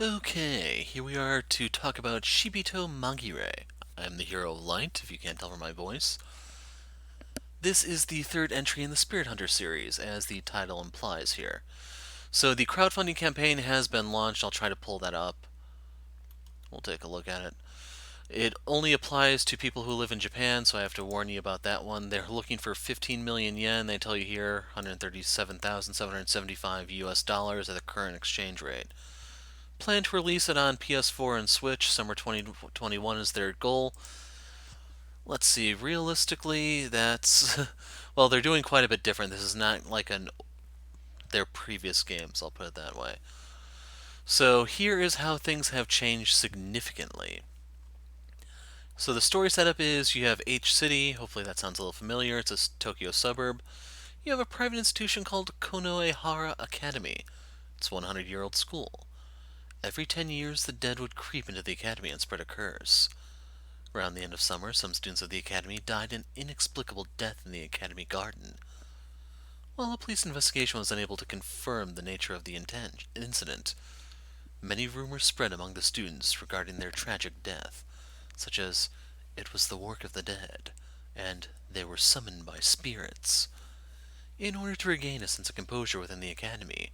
Okay, here we are to talk about Shibito Magire. I am the hero of light, if you can't tell from my voice. This is the third entry in the Spirit Hunter series, as the title implies here. So the crowdfunding campaign has been launched. I'll try to pull that up. We'll take a look at it. It only applies to people who live in Japan, so I have to warn you about that one. They're looking for 15 million yen. They tell you here 137,775 US dollars at the current exchange rate. Plan to release it on PS4 and Switch. Summer 2021 is their goal. Let's see, realistically, that's. Well, they're doing quite a bit different. This is not like their previous games, I'll put it that way. So here is how things have changed significantly. So the story setup is you have H City, hopefully that sounds a little familiar, it's a Tokyo suburb. You have a private institution called Konoehara Academy. It's a 100-year-old school. Every 10 years, the dead would creep into the academy and spread a curse. Around the end of summer, some students of the academy died an inexplicable death in the academy garden. While a police investigation was unable to confirm the nature of the incident, many rumors spread among the students regarding their tragic death, such as, "It was the work of the dead," and "they were summoned by spirits." In order to regain a sense of composure within the academy,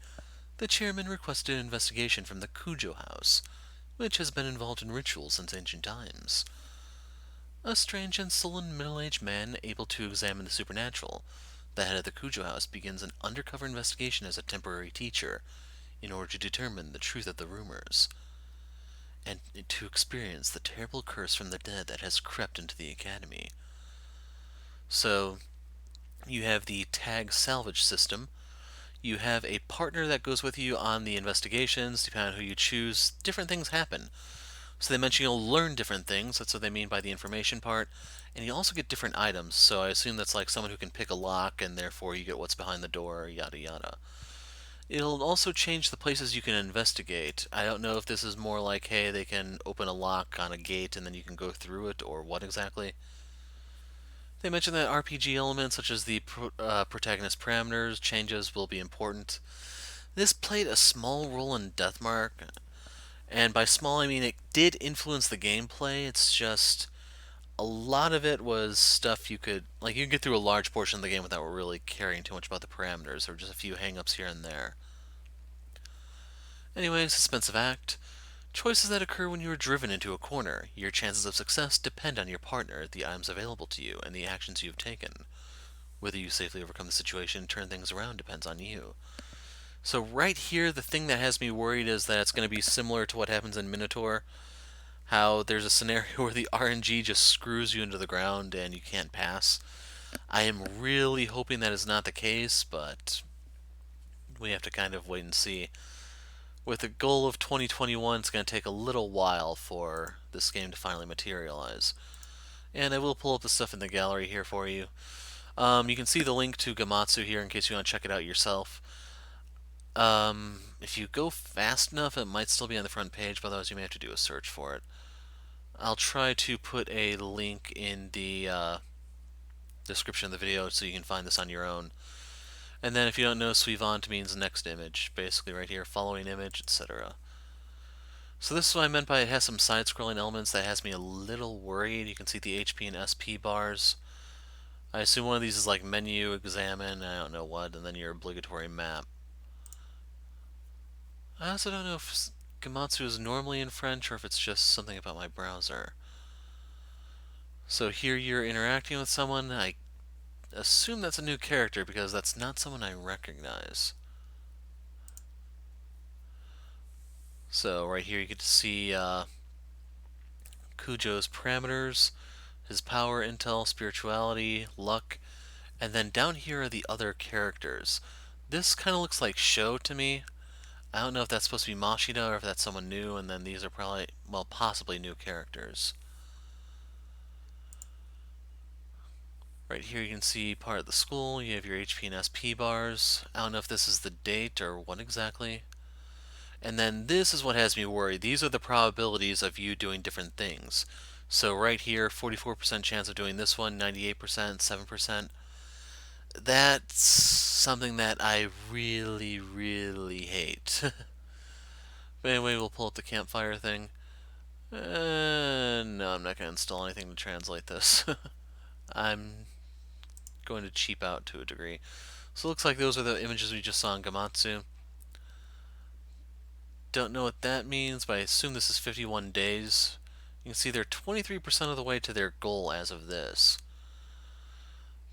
the chairman requested an investigation from the Kujo House, which has been involved in rituals since ancient times. A strange and sullen middle-aged man able to examine the supernatural, the head of the Kujo House begins an undercover investigation as a temporary teacher in order to determine the truth of the rumors, and to experience the terrible curse from the dead that has crept into the academy. So, you have the tag salvage system. You have a partner that goes with you on the investigations. Depending on who you choose, different things happen. So they mention you'll learn different things. That's what they mean by the information part. And you also get different items. So I assume that's like someone who can pick a lock, and therefore you get what's behind the door, yada yada. It'll also change the places you can investigate. I don't know if this is more like, hey, they can open a lock on a gate and then you can go through it, or what exactly. They mention that RPG elements such as the protagonist parameters changes will be important. This played a small role in Deathmark, and by small I mean it did influence the gameplay. It's just a lot of it was stuff you could get through a large portion of the game without really caring too much about the parameters, or just a few hangups here and there. Anyway, suspensive act. Choices that occur when you are driven into a corner. Your chances of success depend on your partner, the items available to you, and the actions you have taken. Whether you safely overcome the situation and turn things around depends on you. So right here, the thing that has me worried is that it's going to be similar to what happens in Minotaur. How there's a scenario where the RNG just screws you into the ground and you can't pass. I am really hoping that is not the case, but we have to kind of wait and see. With a goal of 2021, it's going to take a little while for this game to finally materialize. And I will pull up the stuff in the gallery here for you. You can see the link to Komatsu here in case you want to check it out yourself. If you go fast enough, it might still be on the front page, but otherwise you may have to do a search for it. I'll try to put a link in the description of the video so you can find this on your own. And then if you don't know, suivant means next image, basically right here, following image, etc. So this is what I meant by it has some side-scrolling elements that has me a little worried. You can see the HP and SP bars. I assume one of these is like menu, examine, I don't know what, and then your obligatory map. I also don't know if Komatsu is normally in French or if it's just something about my browser. So here you're interacting with someone. I assume that's a new character because that's not someone I recognize. So right here you get to see Kujo's parameters, his power, intel, spirituality, luck, and then down here are the other characters. This kind of looks like Sho to me. I don't know if that's supposed to be Mashida or if that's someone new, and then these are probably, well, possibly new characters. Right here you can see part of the school, you have your HP and SP bars. I don't know if this is the date or what exactly. And then this is what has me worried. These are the probabilities of you doing different things. So right here, 44% chance of doing this one, 98%, 7%. That's something that I really, really hate. But anyway, we'll pull up the campfire thing. No, I'm not going to install anything to translate this. I'm going to cheap out to a degree. So it looks like those are the images we just saw in Komatsu. Don't know what that means, but I assume this is 51 days. You can see they're 23% of the way to their goal as of this.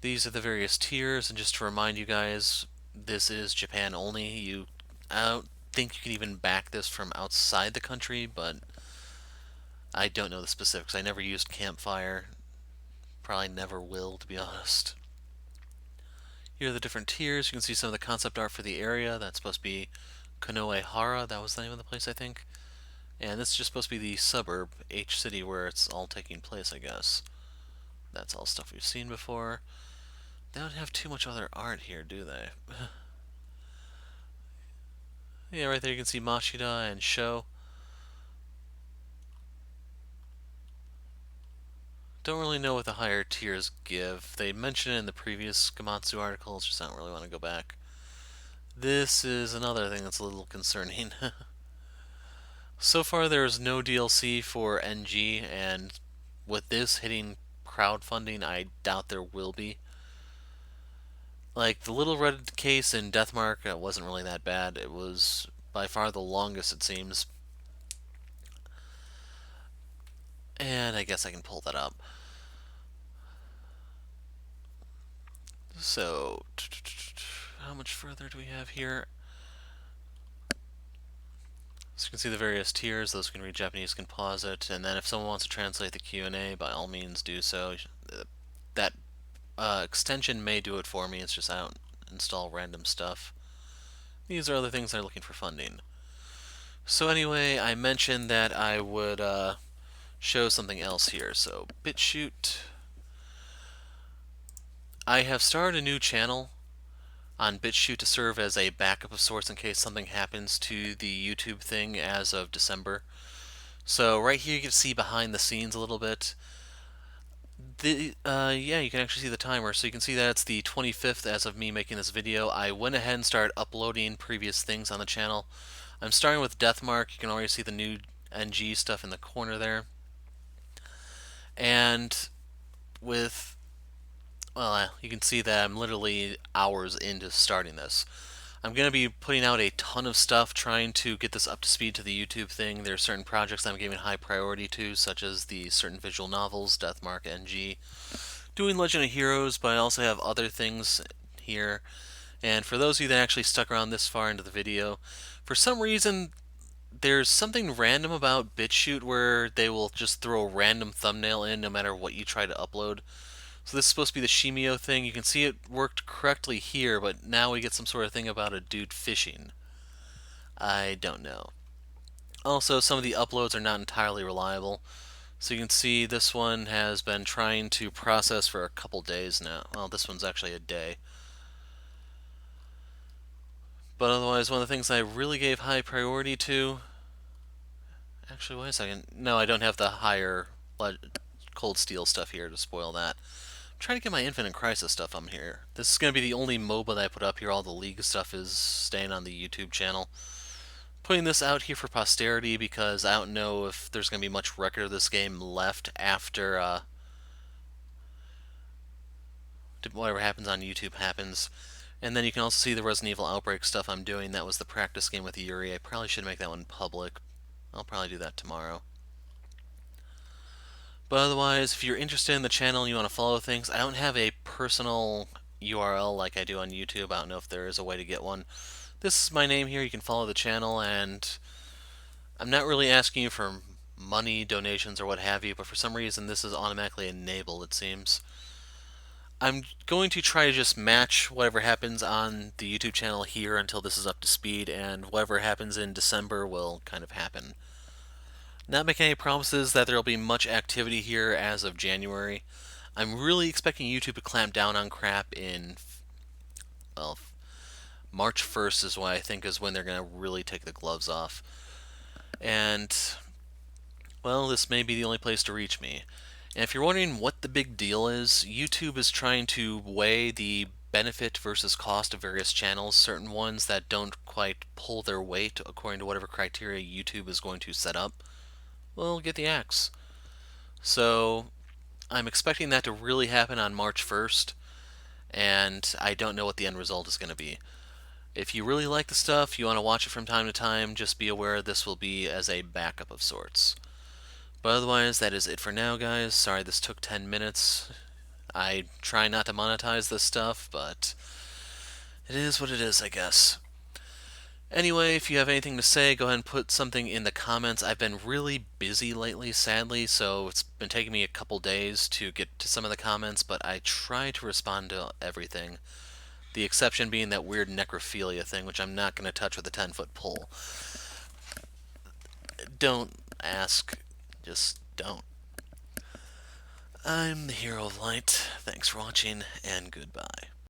These are the various tiers, and just to remind you guys, this is Japan only. I don't think you can even back this from outside the country, but I don't know the specifics. I never used Campfire. Probably never will, to be honest. Here are the different tiers. You can see some of the concept art for the area. That's supposed to be Konoehara. That was the name of the place, I think. And this is just supposed to be the suburb, H City, where it's all taking place, I guess. That's all stuff we've seen before. They don't have too much other art here, do they? Yeah, right there you can see Mashida and Sho. Don't really know what the higher tiers give. They mention it in the previous Komatsu articles, just don't really want to go back. This is another thing that's a little concerning. So far, there's no DLC for NG, and with this hitting crowdfunding, I doubt there will be. Like, the little red case in Deathmark wasn't really that bad. It was by far the longest, it seems. And I guess I can pull that up. So, how much further do we have here? So you can see the various tiers. Those who can read Japanese can pause it, and then if someone wants to translate the Q&A, by all means do so. That extension may do it for me. It's just I don't install random stuff. These are other things that are looking for funding. So anyway, I mentioned that I would show something else here. So BitChute. I have started a new channel on BitChute to serve as a backup of sorts in case something happens to the YouTube thing as of December. So right here you can see behind the scenes a little bit. Yeah, you can actually see the timer. So you can see that it's the 25th as of me making this video. I went ahead and started uploading previous things on the channel. I'm starting with Deathmark. You can already see the new NG stuff in the corner there. And with, well, you can see that I'm literally hours into starting this. I'm going to be putting out a ton of stuff trying to get this up to speed to the YouTube thing. There are certain projects I'm giving high priority to, such as the certain visual novels, Deathmark, NG, doing Legend of Heroes, but I also have other things here. And for those of you that actually stuck around this far into the video, for some reason there's something random about BitChute where they will just throw a random thumbnail in no matter what you try to upload. So this is supposed to be the Shimio thing. You can see it worked correctly here, but now we get some sort of thing about a dude fishing. I don't know. Also, some of the uploads are not entirely reliable. So you can see this one has been trying to process for a couple days now. Well, this one's actually a day. But otherwise, one of the things I really gave high priority to... Actually, wait a second. No, I don't have the higher Cold Steel stuff here to spoil that. I'm trying to get my Infinite Crisis stuff on here. This is going to be the only MOBA that I put up here. All the League stuff is staying on the YouTube channel. Putting this out here for posterity because I don't know if there's going to be much record of this game left after whatever happens on YouTube happens. And then you can also see the Resident Evil Outbreak stuff I'm doing. That was the practice game with Yuri. I probably should make that one public. I'll probably do that tomorrow. But otherwise, if you're interested in the channel and you want to follow things, I don't have a personal URL like I do on YouTube. I don't know if there is a way to get one. This is my name here. You can follow the channel, and I'm not really asking you for money, donations, or what have you, but for some reason this is automatically enabled, it seems. I'm going to try to just match whatever happens on the YouTube channel here until this is up to speed, and whatever happens in December will kind of happen. Not making any promises that there will be much activity here as of January. I'm really expecting YouTube to clamp down on crap in, well, March 1st is what I think is when they're going to really take the gloves off. And, well, this may be the only place to reach me. And if you're wondering what the big deal is, YouTube is trying to weigh the benefit versus cost of various channels. Certain ones that don't quite pull their weight according to whatever criteria YouTube is going to set up will get the axe. So I'm expecting that to really happen on March 1st, and I don't know what the end result is going to be. If you really like the stuff, you want to watch it from time to time, just be aware this will be as a backup of sorts. But otherwise, that is it for now, guys. Sorry this took 10 minutes. I try not to monetize this stuff, but it is what it is, I guess. Anyway, if you have anything to say, go ahead and put something in the comments. I've been really busy lately, sadly, so it's been taking me a couple days to get to some of the comments, but I try to respond to everything. The exception being that weird necrophilia thing, which I'm not going to touch with a 10-foot pole. Don't ask, just don't. I'm the Hero of Light. Thanks for watching, and goodbye.